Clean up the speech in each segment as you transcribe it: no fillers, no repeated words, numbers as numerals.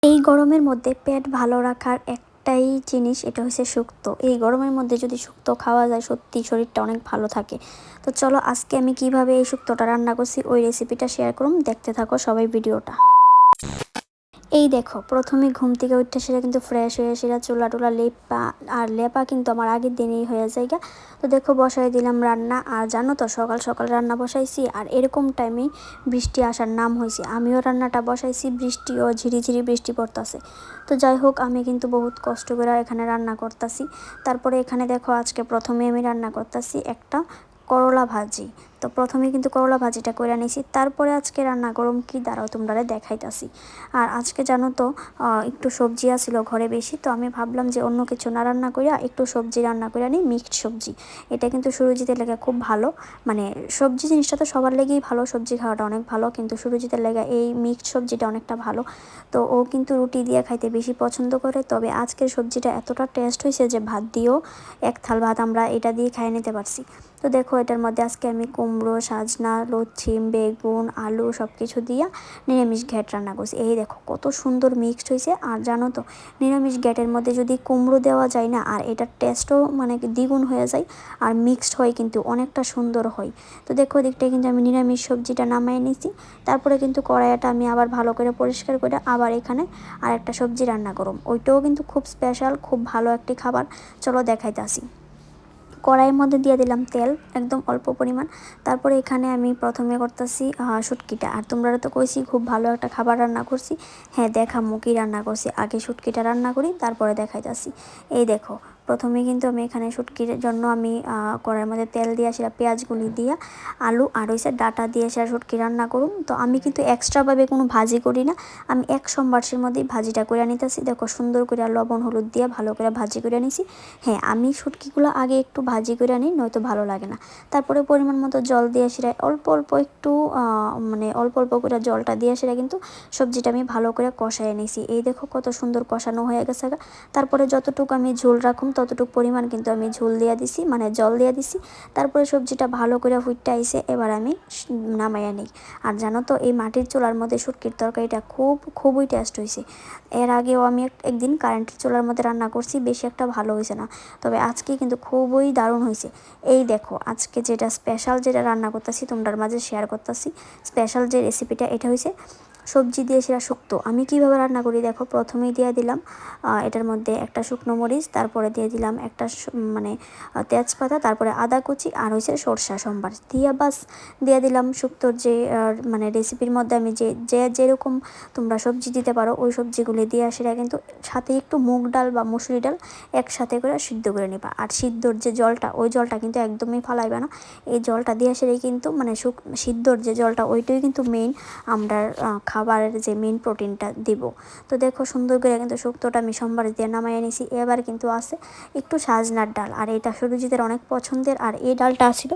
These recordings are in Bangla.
এই গরমের মধ্যে পেট ভালো রাখার একটাই জিনিস, এটা হচ্ছে শুক্তো। এই গরমের মধ্যে যদি শুক্তো খাওয়া যায় সত্যি শরীরটা অনেক ভালো থাকে। তো চলো আজকে আমি কিভাবে এই শুক্তোটা রান্না করছি ওই রেসিপিটা শেয়ার করুন, দেখতে থাকো সবাই ভিডিওটা। এই দেখো, প্রথমে ঘুম থেকে উঠতে সেটা কিন্তু ফ্রেশ হয়ে সেটা চুলা টুলা লেপা, আর লেপা কিন্তু আমার আগের দিনেই হয়ে যায়। তো দেখো বসাই দিলাম রান্না। আর জানো তো সকাল সকাল রান্না বসাইছি আর এরকম টাইমেই বৃষ্টি আসার নাম হয়েছে। আমিও রান্নাটা বসাইছি, বৃষ্টিও ঝিরিঝিরি বৃষ্টি পড়তেছে। তো যাই হোক, আমি কিন্তু বহুত কষ্ট করে এখানে রান্না করতেছি। তারপরে এখানে দেখো আজকে প্রথমে আমি রান্না করতেছি একটা করলা ভাজি। তো প্রথমে কিন্তু করলা ভাজিটা করে নিয়েছি, তারপরে আজকে রান্না করুম কি দাঁড়াও তোমরা দেখাইতাছি। আর আজকে জানো তো একটু সবজি আসছিল ঘরে বেশি, তো আমি ভাবলাম যে অন্য কিছু না রান্না করিয়া একটু সবজি রান্না করে নিই, মিক্সড সবজি। এটা কিন্তু সুরজিতের লেগে খুব ভালো, মানে সবজি জিনিসটা তো সবার লেগেই ভালো, সবজি খাওয়াটা অনেক ভালো, কিন্তু সুরজিতের লেগে এই মিক্সড সবজিটা অনেকটা ভালো। তো ও কিন্তু রুটি দিয়ে খাইতে বেশি পছন্দ করে, তবে আজকের সবজিটা এতটা টেস্ট হয়েছে যে ভাত দিয়েও এক থাল ভাত আমরা এটা দিয়ে খাইয়ে নিতে পারছি। তো দেখো এটার মধ্যে আজকে আমি কুমড়ো, সাজনা, লচ্ছিম, বেগুন, আলু সব কিছু দিয়ে নিরামিষ ঘ্যাট রান্না করছি। এই দেখো কত সুন্দর মিক্সড হয়েছে। আর জানো তো নিরামিষ ঘ্যাটের মধ্যে যদি কুমড়ো দেওয়া যায় না, আর এটার টেস্টও মানে দ্বিগুণ হয়ে যায়, আর মিক্সড হয় কিন্তু অনেকটা সুন্দর হয়। তো দেখো দিকটা কিন্তু আমি নিরামিষ সবজিটা নামাই নিছি। তারপরে কিন্তু কড়াইটা আমি আবার ভালো করে পরিষ্কার করে আবার এখানে আর একটা সবজি রান্না করুম, ওইটাও কিন্তু খুব স্পেশাল, খুব ভালো একটি খাবার। চলো দেখাইতাছি। কড়াইয়ের মধ্যে দিয়ে দিলাম তেল একদম অল্প পরিমাণ। তারপরে এখানে আমি প্রথমে করতেছি শুটকিটা। আর তোমরা তো কইছি খুব ভালো একটা খাবার রান্না করছি। হ্যাঁ দেখামু কি রান্না করছি, আগে শুটকিটা রান্না করি তারপরে দেখাইতাছি। এই দেখো প্রথমে কিন্তু আমি এখানে শুটকির জন্য আমি কড়াইয়ের মধ্যে তেল দিয়ে সেটা পেঁয়াজগুলি দিয়ে আলু আর হইছে ডাটা দিয়ে সেটা শুটকি রান্না করুম। তো আমি কিন্তু এক্সট্রাভাবে কোনো ভাজি করি না, আমি এক সম্বারসের মধ্যেই ভাজিটা করে নিতেছি। দেখো সুন্দর করে লবণ হলুদ দিয়ে ভালো করে ভাজি করে নিছি। হ্যাঁ আমি শুটকিগুলো আগে একটু ভাজি করে নিই, নয়তো ভালো লাগে না। তারপরে পরিমাণ মতো জল দিয়ে সেটা অল্প অল্প একটু মানে অল্প অল্প করে জলটা দিয়ে সেটা কিন্তু সবজিটা আমি ভালো করে কষায় নিছি। এই দেখো কত সুন্দর কষানো হয়ে গেছে। তারপরে যতটুকু আমি ঝোল রাখুম ততটুকু পরিমাণ কিন্তু আমি ঝোল দিয়ে দিছি, মানে জল দিয়ে দিছি। তারপরে সবজিটা ভালো করে ফুটতে আইছে, এবার আমি নামাইয়া নিই। আর জানো তো এই মাটির চুলার মধ্যে শুটকির তরকারিটা খুবই টেস্ট হয়েছে। এর আগেও আমি একদিন কারেন্টের চুলার মধ্যে রান্না করছি, বেশি একটা ভালো হয়েছে না, তবে আজকে কিন্তু খুবই দারুণ হয়েছে। এই দেখো আজকে যেটা স্পেশাল যেটা রান্না করতেছি তোমাদের মাঝে শেয়ার করতেছি, স্পেশাল যে রেসিপিটা এটা হয়েছে সবজি দিয়ে সেটা শুক্তো। আমি কিভাবে রান্না করি দেখো, প্রথমেই দিয়ে দিলাম এটার মধ্যে একটা শুকনো মরিচ, তারপরে দিয়ে দিলাম একটা মানে তেজপাতা, তারপরে আদা কুচি আর হয়েছে সরষা সম্বার দিয়ে বাস দিয়ে দিলাম শুক্তোর যে মানে রেসিপির মধ্যে আমি যে যেরকম তোমরা সবজি দিতে পারো ওই সবজিগুলি দিয়ে সেটা কিন্তু সাথে একটু মুগ ডাল বা মুসুরি ডাল একসাথে করে সিদ্ধ করে নিবা। আর সিদ্ধর যে জলটা ওই জলটা কিন্তু একদমই ফালাইবে না, এই জলটা দিয়ে সেটাই কিন্তু মানে সিদ্ধর যে জলটা ওইটাই কিন্তু মেইন আমরা খাবারের যে মেইন প্রোটিনটা দিব। তো দেখো সুন্দর করে কিন্তু শুক্তোটা আমি সোমবার দিয়ে নামাই নিছি। এবার কিন্তু আছে একটু সাজনার ডাল, আর এটা সুরজিতের অনেক পছন্দের, আর এই ডালটা ছিল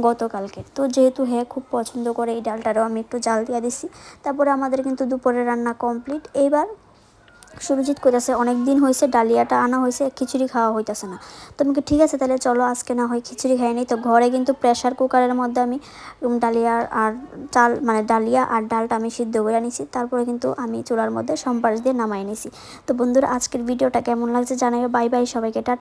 গতকালকে। তো যেহেতু খুব পছন্দ করে এই ডালটারও আমি একটু জাল দিয়ে দিছি। তারপরে আমাদের কিন্তু দুপুরে রান্না কমপ্লিট। এইবার সুরজিৎ কইতাছে অনেক দিন হয়েছে ডালিয়াটা আনা হয়েছে, খিচুড়ি খাওয়া হইতাছে না। তো আমাকে ঠিক আছে তাহলে চলো আজকে না হয় খিচুড়ি খাই নি। তো ঘরে কিন্তু প্রেশার কুকারের মধ্যে আমি ডালিয়া আর চাল মানে ডালিয়া আর ডালটা আমি সিদ্ধ করে নিছি। তারপরে কিন্তু আমি চুলার মধ্যে সম্পাস দিয়ে নামাই নিছি। তো বন্ধুরা আজকের ভিডিওটা কেমন লাগছে জানাইও। বাই বাই সবাইকে, টাটা।